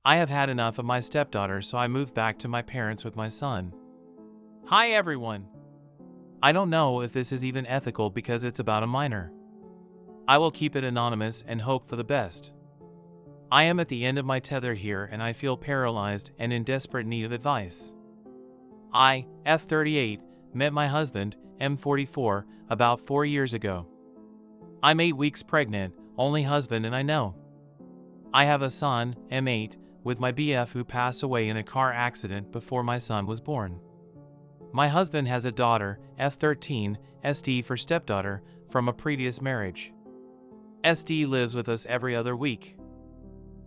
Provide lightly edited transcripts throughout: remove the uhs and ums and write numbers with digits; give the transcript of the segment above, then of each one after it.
I have had enough of my stepdaughter, so I moved back to my parents with my son. Hi everyone. I don't know if this is even ethical because it's about a minor. I will keep it anonymous and hope for the best. I am at the end of my tether here and I feel paralyzed and in desperate need of advice. I, F38, met my husband, M44, about 4 years ago. I'm 8 weeks pregnant, only husband and I know. I have a son, M8, with my BF who passed away in a car accident before my son was born. My husband has a daughter, F13, SD for stepdaughter, from a previous marriage. SD lives with us every other week.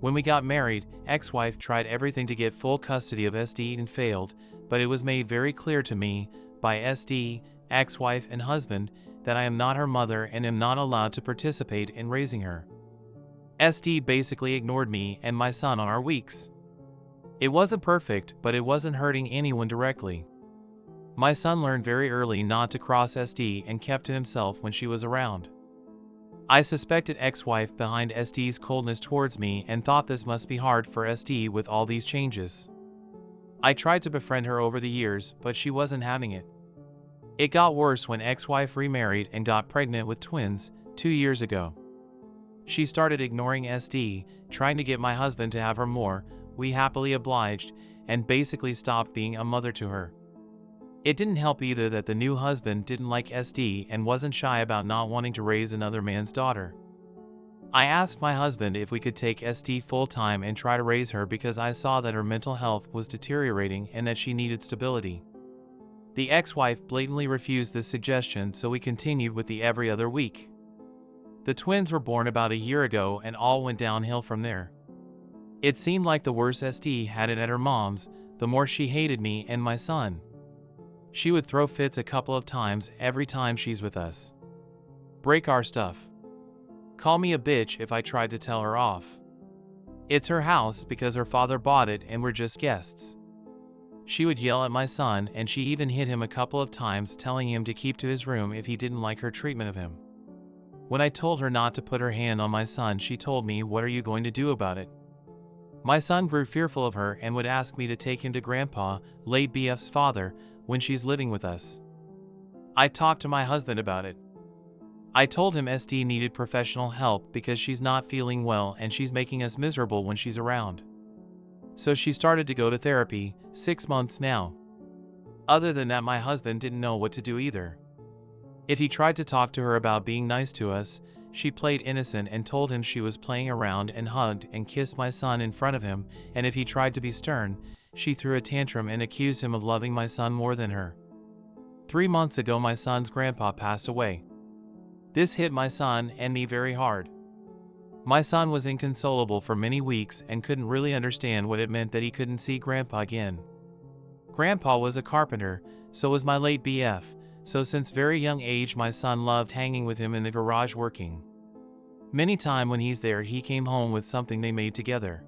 When we got married, ex-wife tried everything to get full custody of SD and failed, but it was made very clear to me, by SD, ex-wife and husband, that I am not her mother and am not allowed to participate in raising her. SD basically ignored me and my son on our weeks. It wasn't perfect, but it wasn't hurting anyone directly. My son learned very early not to cross SD and kept to himself when she was around. I suspected ex-wife behind SD's coldness towards me and thought this must be hard for SD with all these changes. I tried to befriend her over the years, but she wasn't having it. It got worse when ex-wife remarried and got pregnant with twins 2 years ago. She started ignoring SD, trying to get my husband to have her more, we happily obliged, and basically stopped being a mother to her. It didn't help either that the new husband didn't like SD and wasn't shy about not wanting to raise another man's daughter. I asked my husband if we could take SD full-time and try to raise her because I saw that her mental health was deteriorating and that she needed stability. The ex-wife blatantly refused this suggestion, so we continued with the every other week. The twins were born about a year ago and all went downhill from there. It seemed like the worse SD had it at her mom's, the more she hated me and my son. She would throw fits a couple of times every time she's with us. Break our stuff. Call me a bitch if I tried to tell her off. It's her house because her father bought it and we're just guests. She would yell at my son and she even hit him a couple of times, telling him to keep to his room if he didn't like her treatment of him. When I told her not to put her hand on my son, she told me, "What are you going to do about it?" My son grew fearful of her and would ask me to take him to Grandpa, late BF's father, when she's living with us. I talked to my husband about it. I told him SD needed professional help because she's not feeling well and she's making us miserable when she's around. So she started to go to therapy, 6 months now. Other than that, my husband didn't know what to do either. If he tried to talk to her about being nice to us, she played innocent and told him she was playing around and hugged and kissed my son in front of him, and if he tried to be stern, she threw a tantrum and accused him of loving my son more than her. 3 months ago, my son's grandpa passed away. This hit my son and me very hard. My son was inconsolable for many weeks and couldn't really understand what it meant that he couldn't see Grandpa again. Grandpa was a carpenter, so was my late BF, so since very young age my son loved hanging with him in the garage working. Many times when he's there, he came home with something they made together.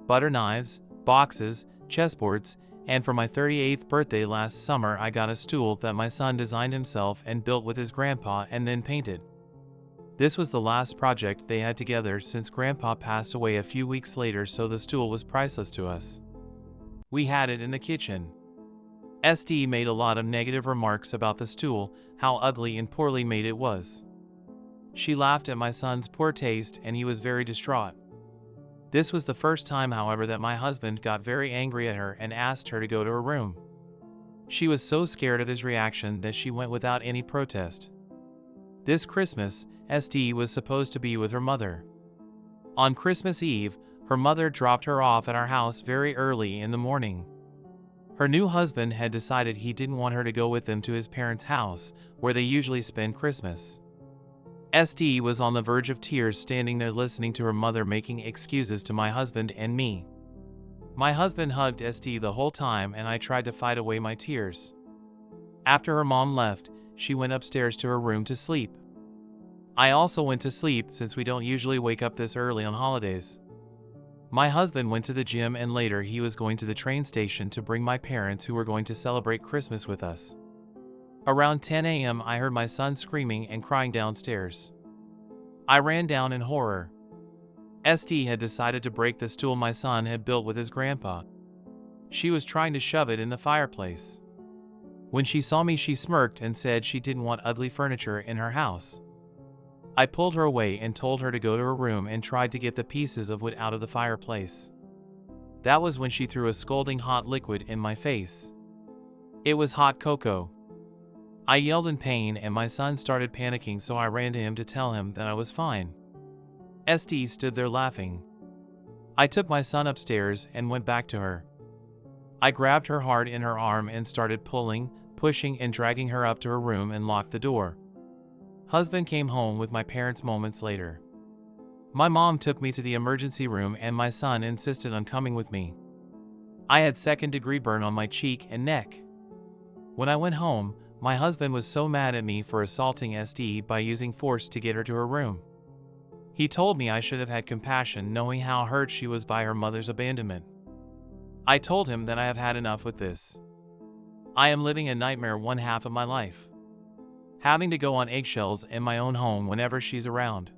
Butter knives, boxes, chessboards, and for my 38th birthday last summer I got a stool that my son designed himself and built with his grandpa and then painted. This was the last project they had together since Grandpa passed away a few weeks later, so the stool was priceless to us. We had it in the kitchen. SD made a lot of negative remarks about the stool, how ugly and poorly made it was. She laughed at my son's poor taste and he was very distraught. This was the first time, however, that my husband got very angry at her and asked her to go to her room. She was so scared of his reaction that she went without any protest. This Christmas, SD was supposed to be with her mother. On Christmas Eve, her mother dropped her off at our house very early in the morning. Her new husband had decided he didn't want her to go with them to his parents' house, where they usually spend Christmas. SD was on the verge of tears, standing there listening to her mother making excuses to my husband and me. My husband hugged SD the whole time and I tried to fight away my tears. After her mom left, she went upstairs to her room to sleep. I also went to sleep since we don't usually wake up this early on holidays. My husband went to the gym and later he was going to the train station to bring my parents who were going to celebrate Christmas with us. Around 10 a.m. I heard my son screaming and crying downstairs. I ran down in horror. SD had decided to break the stool my son had built with his grandpa. She was trying to shove it in the fireplace. When she saw me, she smirked and said she didn't want ugly furniture in her house. I pulled her away and told her to go to her room and tried to get the pieces of wood out of the fireplace. That was when she threw a scalding hot liquid in my face. It was hot cocoa. I yelled in pain and my son started panicking, so I ran to him to tell him that I was fine. SD stood there laughing. I took my son upstairs and went back to her. I grabbed her hard in her arm and started pulling, pushing and dragging her up to her room and locked the door. Husband came home with my parents moments later. My mom took me to the emergency room and my son insisted on coming with me. I had second-degree burn on my cheek and neck. When I went home, my husband was so mad at me for assaulting SD by using force to get her to her room. He told me I should have had compassion, knowing how hurt she was by her mother's abandonment. I told him that I have had enough with this. I am living a nightmare one half of my life. Having to go on eggshells in my own home whenever she's around.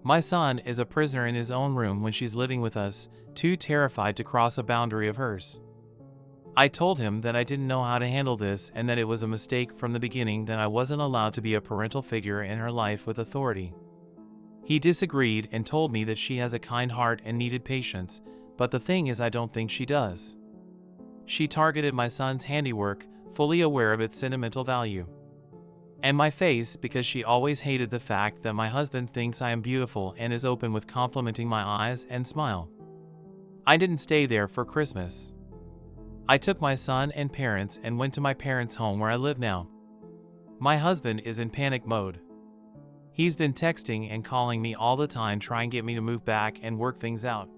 My son is a prisoner in his own room when she's living with us, too terrified to cross a boundary of hers. I told him that I didn't know how to handle this and that it was a mistake from the beginning, that I wasn't allowed to be a parental figure in her life with authority. He disagreed and told me that she has a kind heart and needed patience, but the thing is, I don't think she does. She targeted my son's handiwork, fully aware of its sentimental value. And my face, because she always hated the fact that my husband thinks I am beautiful and is open with complimenting my eyes and smile. I didn't stay there for Christmas. I took my son and parents and went to my parents' home where I live now. My husband is in panic mode. He's been texting and calling me all the time trying to get me to move back and work things out.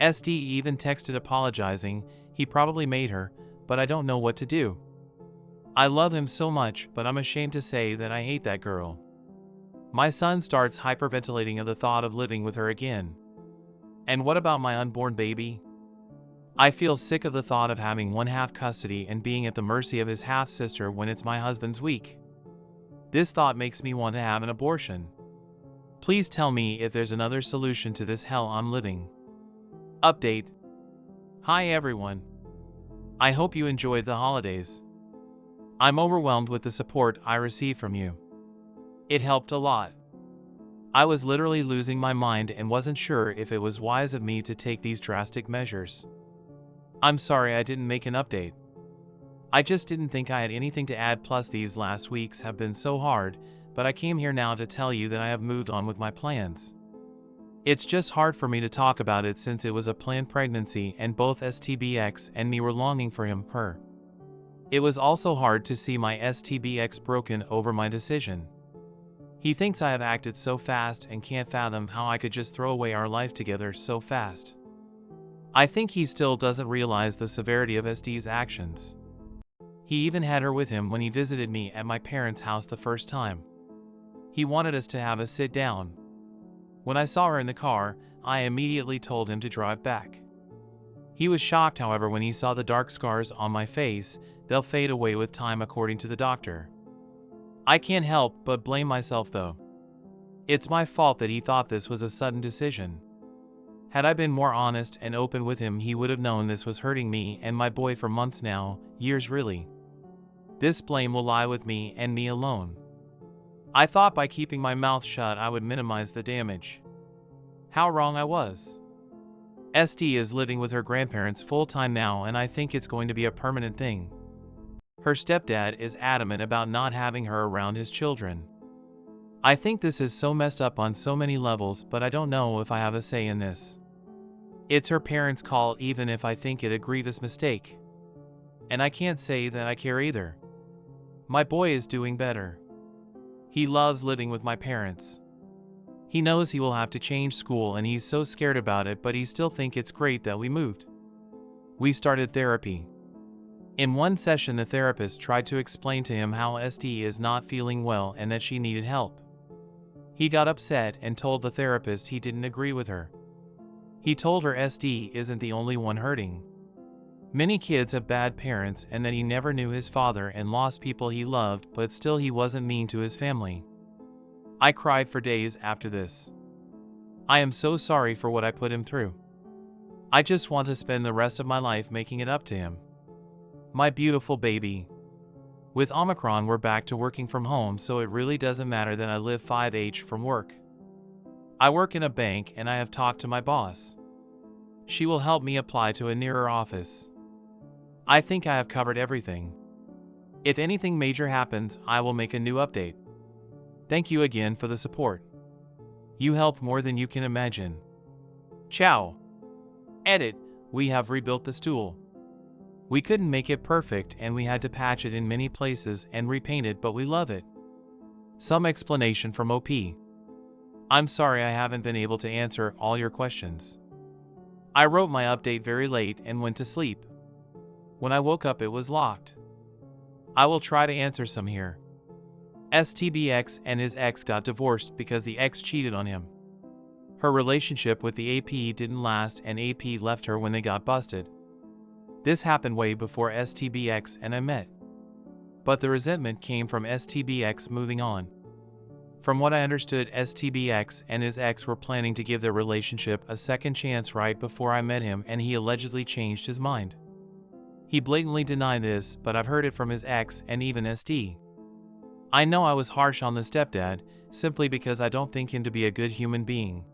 SD even texted apologizing. He probably made her, but I don't know what to do. I love him so much, but I'm ashamed to say that I hate that girl. My son starts hyperventilating at the thought of living with her again. And what about my unborn baby? I feel sick of the thought of having one half custody and being at the mercy of his half-sister when it's my husband's week. This thought makes me want to have an abortion. Please tell me if there's another solution to this hell I'm living. Update. Hi everyone. I hope you enjoyed the holidays. I'm overwhelmed with the support I received from you. It helped a lot. I was literally losing my mind and wasn't sure if it was wise of me to take these drastic measures. I'm sorry I didn't make an update. I just didn't think I had anything to add, plus these last weeks have been so hard, but I came here now to tell you that I have moved on with my plans. It's just hard for me to talk about it since it was a planned pregnancy and both STBX and me were longing for him, her. It was also hard to see my STBX broken over my decision. He thinks I have acted so fast and can't fathom how I could just throw away our life together so fast. I think he still doesn't realize the severity of SD's actions. He even had her with him when he visited me at my parents' house the first time. He wanted us to have a sit down. When I saw her in the car, I immediately told him to drive back. He was shocked, however, when he saw the dark scars on my face. They'll fade away with time, according to the doctor. I can't help but blame myself though. It's my fault that he thought this was a sudden decision. Had I been more honest and open with him, he would have known this was hurting me and my boy for months now, years really. This blame will lie with me and me alone. I thought by keeping my mouth shut I would minimize the damage. How wrong I was. SD is living with her grandparents full-time now, and I think it's going to be a permanent thing. Her stepdad is adamant about not having her around his children. I think this is so messed up on so many levels, but I don't know if I have a say in this. It's her parents' call, even if I think it a grievous mistake. And I can't say that I care either. My boy is doing better. He loves living with my parents. He knows he will have to change school and he's so scared about it, but he still thinks it's great that we moved. We started therapy. In one session, the therapist tried to explain to him how SD is not feeling well and that she needed help. He got upset and told the therapist he didn't agree with her. He told her SD isn't the only one hurting. Many kids have bad parents and that he never knew his father and lost people he loved, but still he wasn't mean to his family. I cried for days after this. I am so sorry for what I put him through. I just want to spend the rest of my life making it up to him. My beautiful baby. With Omicron, we're back to working from home, so it really doesn't matter that I live 5h from work. I work in a bank and I have talked to my boss. She will help me apply to a nearer office. I think I have covered everything. If anything major happens, I will make a new update. Thank you again for the support. You helped more than you can imagine. Ciao. Edit, we have rebuilt the stool. We couldn't make it perfect and we had to patch it in many places and repaint it, but we love it. Some explanation from OP. I'm sorry I haven't been able to answer all your questions. I wrote my update very late and went to sleep. When I woke up, it was locked. I will try to answer some here. STBX and his ex got divorced because the ex cheated on him. Her relationship with the AP didn't last and AP left her when they got busted. This happened way before STBX and I met. But the resentment came from STBX moving on. From what I understood, STBX and his ex were planning to give their relationship a second chance right before I met him, and he allegedly changed his mind. He blatantly denied this, but I've heard it from his ex and even SD. I know I was harsh on the stepdad, simply because I don't think him to be a good human being.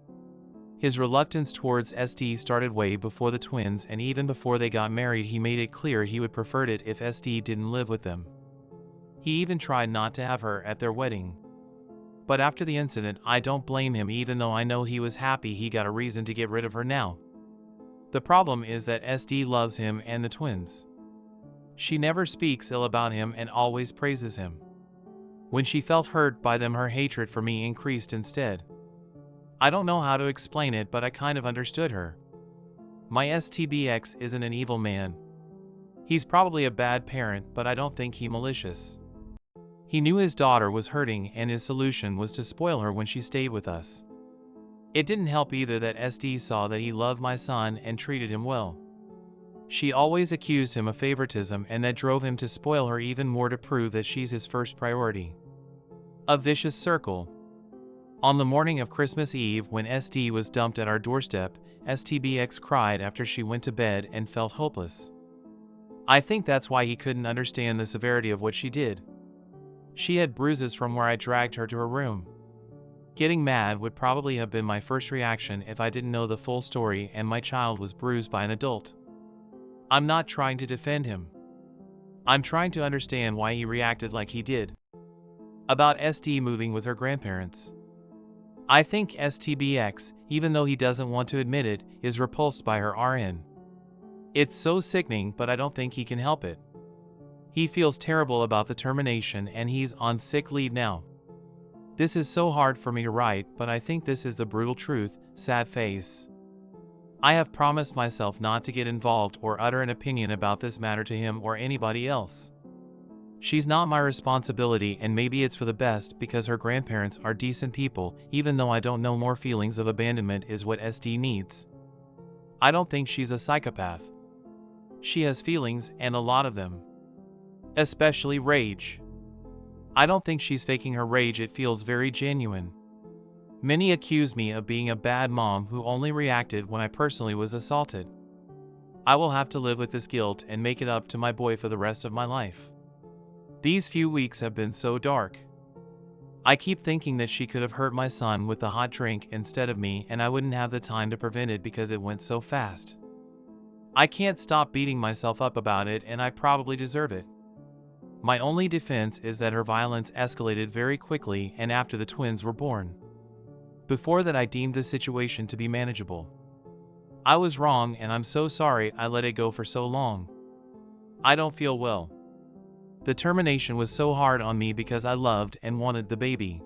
His reluctance towards SD started way before the twins, and even before they got married he made it clear he would prefer it if SD didn't live with them. He even tried not to have her at their wedding. But after the incident, I don't blame him, even though I know he was happy he got a reason to get rid of her now. The problem is that SD loves him and the twins. She never speaks ill about him and always praises him. When she felt hurt by them, her hatred for me increased instead. I don't know how to explain it, but I kind of understood her. My STBX isn't an evil man. He's probably a bad parent, but I don't think he's malicious. He knew his daughter was hurting and his solution was to spoil her when she stayed with us. It didn't help either that SD saw that he loved my son and treated him well. She always accused him of favoritism, and that drove him to spoil her even more to prove that she's his first priority. A vicious circle. On the morning of Christmas Eve, when SD was dumped at our doorstep, STBX cried after she went to bed and felt hopeless. I think that's why he couldn't understand the severity of what she did. She had bruises from where I dragged her to her room. Getting mad would probably have been my first reaction if I didn't know the full story and my child was bruised by an adult. I'm not trying to defend him. I'm trying to understand why he reacted like he did. About SD moving with her grandparents. I think STBX, even though he doesn't want to admit it, is repulsed by her RN. It's so sickening, but I don't think he can help it. He feels terrible about the termination and he's on sick leave now. This is so hard for me to write, but I think this is the brutal truth. Sad face. I have promised myself not to get involved or utter an opinion about this matter to him or anybody else. She's not my responsibility, and maybe it's for the best because her grandparents are decent people, even though I don't know. More feelings of abandonment is what SD needs. I don't think she's a psychopath. She has feelings, and a lot of them. Especially rage. I don't think she's faking her rage, it feels very genuine. Many accuse me of being a bad mom who only reacted when I personally was assaulted. I will have to live with this guilt and make it up to my boy for the rest of my life. These few weeks have been so dark. I keep thinking that she could have hurt my son with the hot drink instead of me, and I wouldn't have the time to prevent it because it went so fast. I can't stop beating myself up about it, and I probably deserve it. My only defense is that her violence escalated very quickly and after the twins were born. Before that, I deemed the situation to be manageable. I was wrong, and I'm so sorry I let it go for so long. I don't feel well. The termination was so hard on me because I loved and wanted the baby.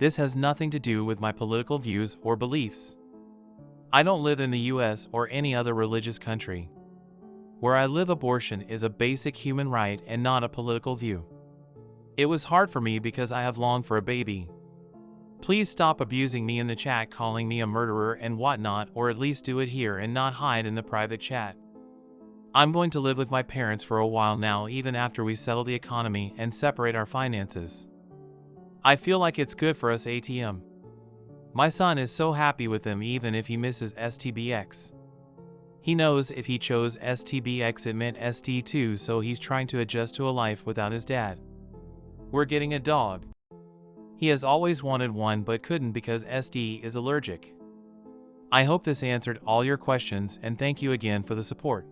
This has nothing to do with my political views or beliefs. I don't live in the US or any other religious country. Where I live, abortion is a basic human right and not a political view. It was hard for me because I have longed for a baby. Please stop abusing me in the chat, calling me a murderer and whatnot, or at least do it here and not hide in the private chat. I'm going to live with my parents for a while now, even after we settle the economy and separate our finances. I feel like it's good for us. ATM. My son is so happy with him even if he misses STBX. He knows if he chose STBX it meant SD2, so he's trying to adjust to a life without his dad. We're getting a dog. He has always wanted one but couldn't because SD is allergic. I hope this answered all your questions and thank you again for the support.